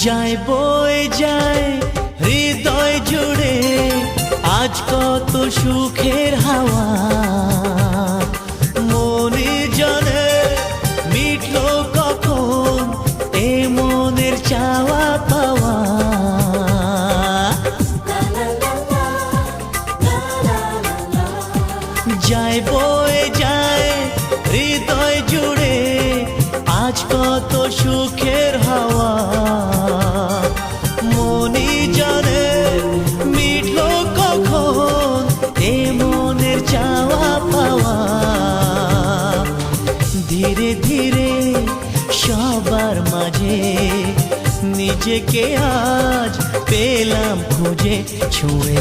যায় বয়ে যায় হৃদয় জুড়ে আজ কত সুখের হাওয়া, মনে জানে মিটলো কখন এ মনের চাওয়া পাওয়া। যায় বয়ে যায় হৃদয় জুড়ে আজ কত সুখের হাওয়া, মনি জানে মিটলো কখন এ মনের চাওয়া পাওয়া। ধীরে ধীরে সবার মাঝে নিজেকে আজ পেলাম খুঁজে ছুঁয়ে।